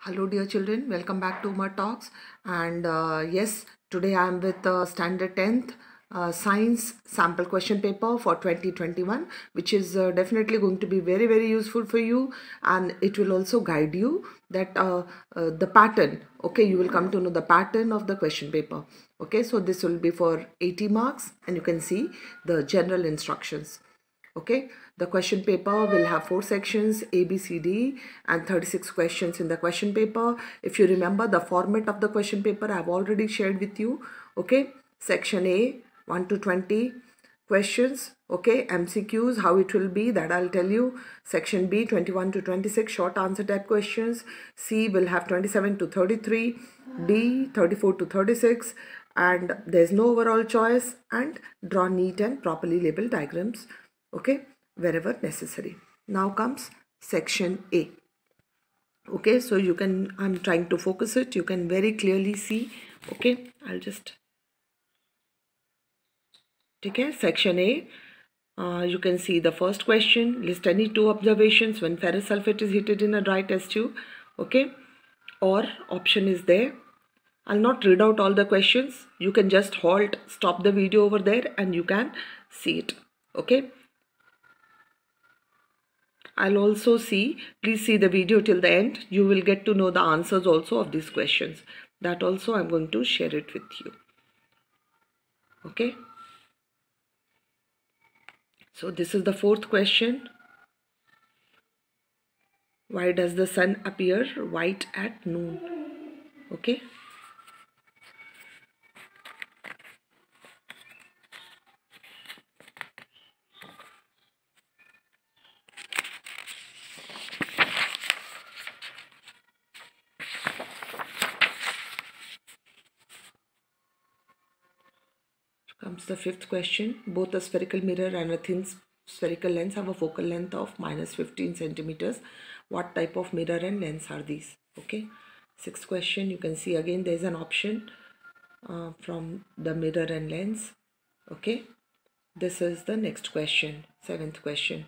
Hello dear children, welcome back to Umar Talks. And yes, today I am with Standard 10th Science Sample Question Paper for 2021, which is definitely going to be very useful for you, and it will also guide you that the pattern, okay, you will come to know the pattern of the question paper. Okay, so this will be for 80 marks and you can see the general instructions. Okay, the question paper will have 4 sections, A, B, C, D, and 36 questions in the question paper. If you remember the format of the question paper, I have already shared with you. Okay, section A, 1 to 20 questions. Okay, MCQs, how it will be, that I'll tell you. Section B, 21 to 26 short answer type questions. C will have 27 to 33. D, 34 to 36. And there's no overall choice, and draw neat and properly labeled diagrams, okay, wherever necessary. Now comes section A. Okay, so you can, I'm trying to focus it, you can very clearly see. Okay, I'll just take care. Section A, you can see the first question: list any two observations when ferrous sulfate is heated in a dry test tube. Okay, or option is there. I'll not read out all the questions. You can just halt, stop the video over there, and you can see it. Okay, I'll also see, please see the video till the end. You will get to know the answers also of these questions. That also I'm going to share it with you. Okay. So this is the fourth question. Why does the sun appear white at noon? Okay. Comes the fifth question. Both a spherical mirror and a thin spherical lens have a focal length of -15 centimeters. What type of mirror and lens are these? Okay. Sixth question, you can see again there is an option from the mirror and lens. Okay. This is the next question, seventh question.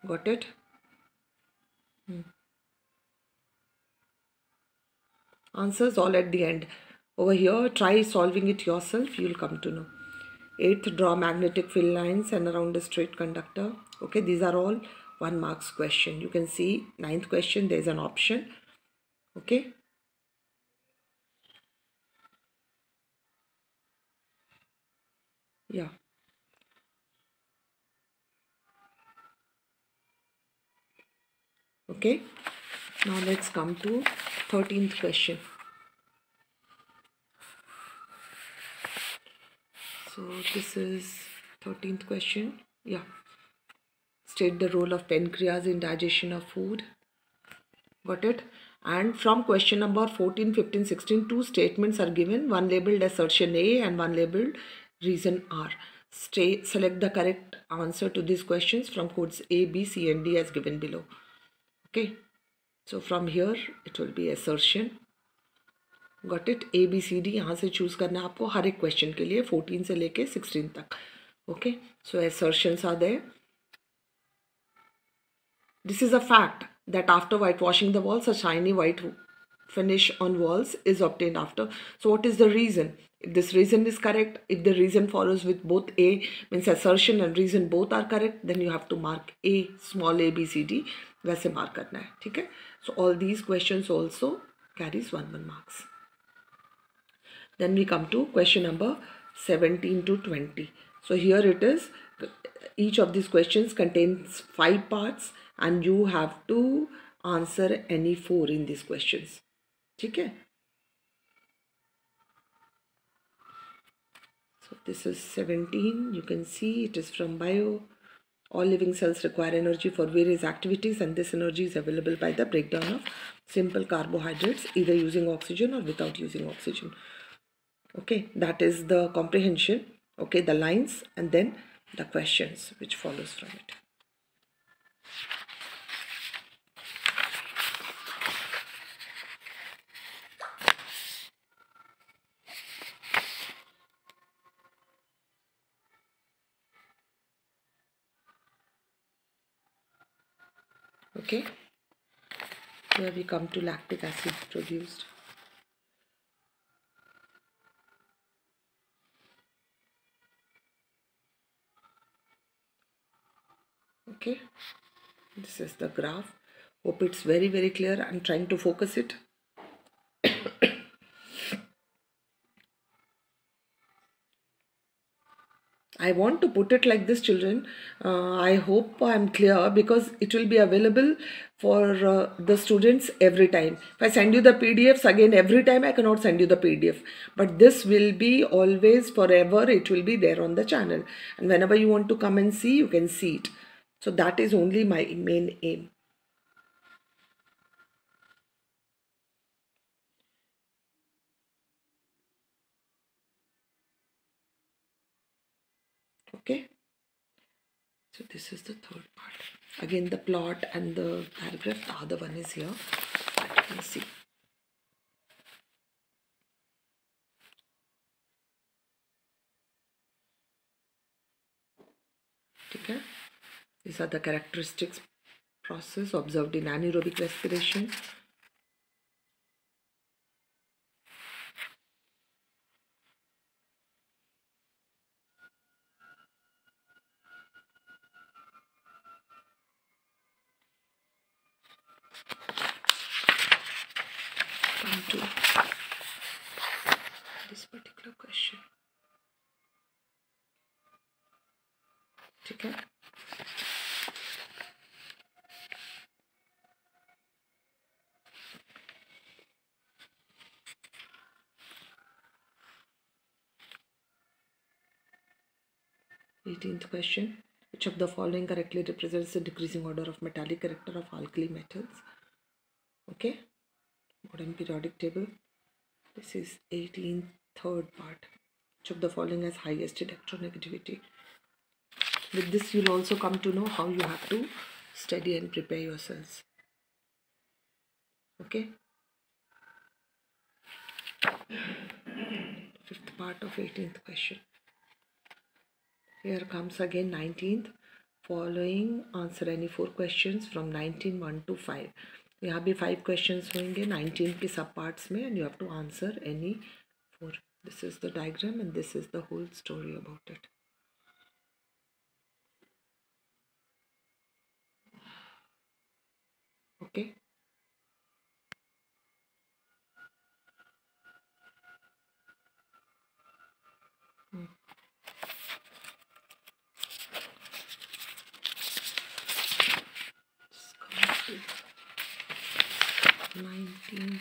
Got it? Answers all at the end. Over here, try solving it yourself. You'll come to know. Eighth, draw magnetic field lines and around a straight conductor. Okay, these are all 1 marks question. You can see ninth question, there is an option. Okay. Yeah. Okay. Now let's come to 13th question. So this is 13th question. Yeah. State the role of pancreas in digestion of food. Got it? And from question number 14, 15, 16, two statements are given. One labeled assertion A and one labeled reason R. Select the correct answer to these questions from codes A, B, C and D as given below. Okay. So from here it will be assertion. Got it? A, B, C, D यहाँ से choose करना आपको हर एक question के लिए 14 से लेके 16 तक. Okay. So assertions are there. This is a fact that after whitewashing the walls, a shiny white finish on walls is obtained after. So what is the reason? If this reason is correct, if the reason follows with both A, means assertion and reason both are correct, then you have to mark A, small a, B, C, D. वैसे mark करना है, ठीक है? So all these questions also carries 1 marks. Then we come to question number 17 to 20. So here it is. Each of these questions contains 5 parts and you have to answer any 4 in these questions. Okay. So this is 17. You can see it is from bio. All living cells require energy for various activities and this energy is available by the breakdown of simple carbohydrates either using oxygen or without using oxygen. Okay, that is the comprehension. Okay, the lines and then the questions which follows from it. Okay, Here we come to lactic acid produced. Okay, this is the graph. Hope it's very clear. I'm trying to focus it. I want to put it like this, children. I hope I'm clear, because it will be available for the students every time. If I send you the PDFs again every time, I cannot send you the PDF. But this will be always forever. It will be there on the channel. And whenever you want to come and see, you can see it. So that is only my main aim. Okay. So this is the third part. Again, the plot and the paragraph, the other one is here. Let me see. Okay. These are the characteristics process observed in anaerobic respiration. Come to this particular question. Okay. Eighteenth question. Which of the following correctly represents the decreasing order of metallic character of alkali metals? Okay. Modern periodic table. This is 18th third part. Which of the following has highest electronegativity? With this, you'll also come to know how you have to study and prepare yourselves. Okay. Fifth part of 18th question. Here comes again 19th. Following, answer any 4 questions from 19 1 to 5. यहाँ भी 5 questions होंगे 19 के सब parts में, and you have to answer any 4. This is the diagram and this is the whole story about it. Okay. Just come to 19th,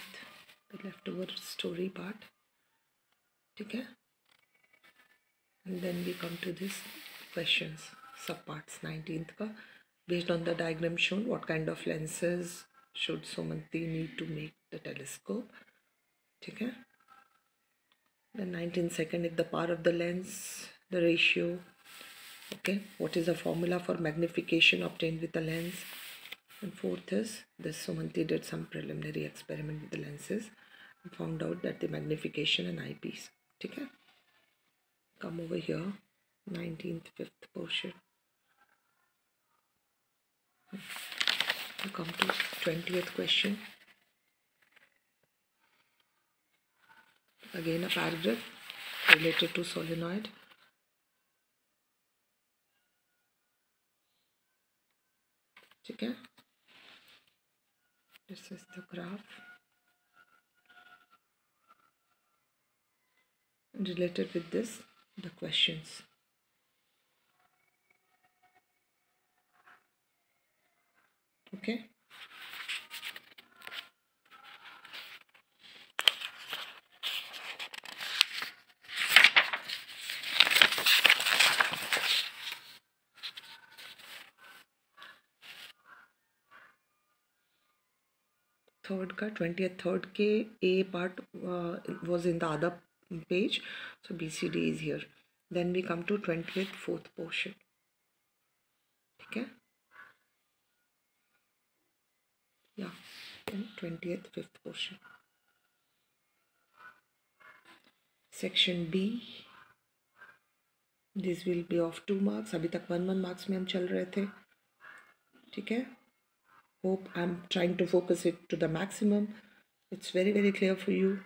the leftover story part. Okay. And then we come to this questions, subparts 19th ka. Based on the diagram shown, what kind of lenses should Sumanti need to make the telescope? Okay. Then 19 second is the power of the lens, the ratio. Okay. What is the formula for magnification obtained with the lens? And fourth is this Sumanti did some preliminary experiment with the lenses and found out that the magnification and eyepiece. Okay. Come over here, 19th fifth portion. We come to 20th question. Again a paragraph related to solenoid. Okay. This is the graph. And related with this, the questions. Okay. Third ka 20th third ke A part was in the other page, so BCD is here. Then we come to 20th fourth portion. Okay. Yeah, then 20th fifth portion. Section B. This will be of 2 marks. अभी तक 1 1 marks में हम चल रहे थे. ठीक है. Hope I'm trying to focus it to the maximum. It's very, very clear for you.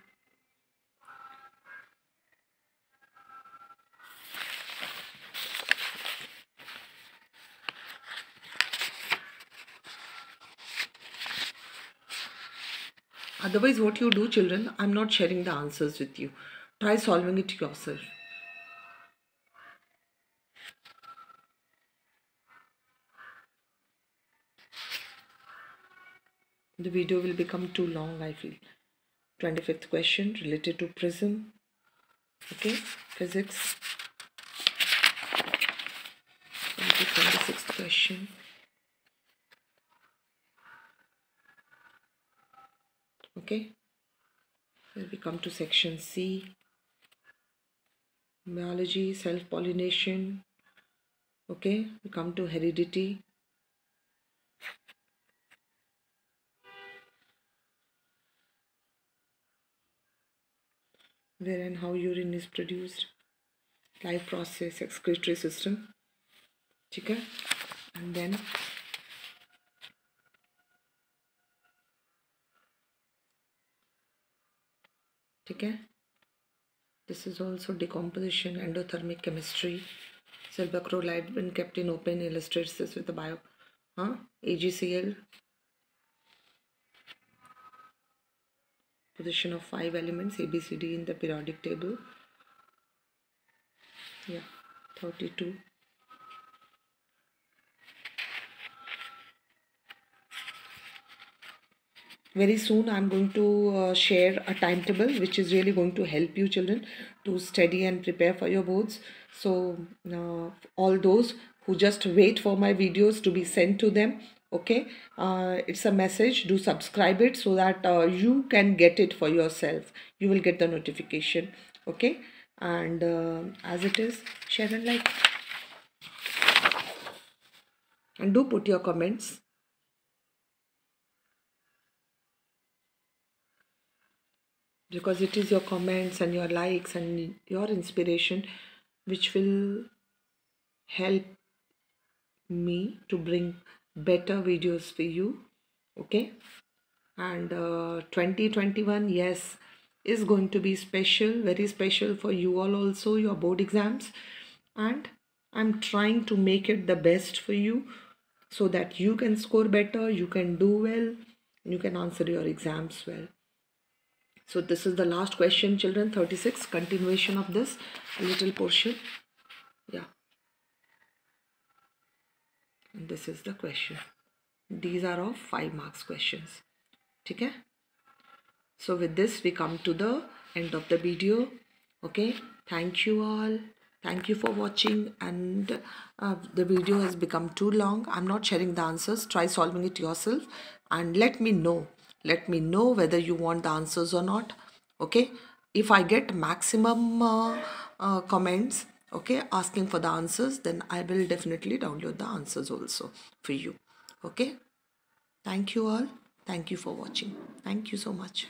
Otherwise, what you do, children, I'm not sharing the answers with you. Try solving it yourself. The video will become too long, I feel. 25th question related to prism. Okay, physics. 26th question. Okay, then we come to section C. Biology, self-pollination. Okay, we come to heredity. Where and how urine is produced. Life process, excretory system. Okay, and then okay, this is also decomposition, endothermic chemistry. Cell light when kept in open illustrates this with the bio AgCl. Position of 5 elements ABCD in the periodic table. Yeah, 32. Very soon I'm going to share a timetable which is really going to help you children to study and prepare for your boards. So all those who just wait for my videos to be sent to them, okay, it's a message, do subscribe it so that you can get it for yourself. You will get the notification, okay, and as it is, share and like, and do put your comments. Because it is your comments and your likes and your inspiration which will help me to bring better videos for you, okay. And 2021, yes, is going to be special, very special for you all also, your board exams, and I'm trying to make it the best for you so that you can score better, you can do well, you can answer your exams well. So this is the last question, children, 36, continuation of this little portion. Yeah. And this is the question. These are of 5 marks questions. Okay? So with this, we come to the end of the video. Okay? Thank you all. Thank you for watching. And the video has become too long. I'm not sharing the answers. Try solving it yourself. And let me know. Let me know whether you want the answers or not. Okay? If I get maximum comments, okay, asking for the answers, then I will definitely download the answers also for you. Okay? Thank you all. Thank you for watching. Thank you so much.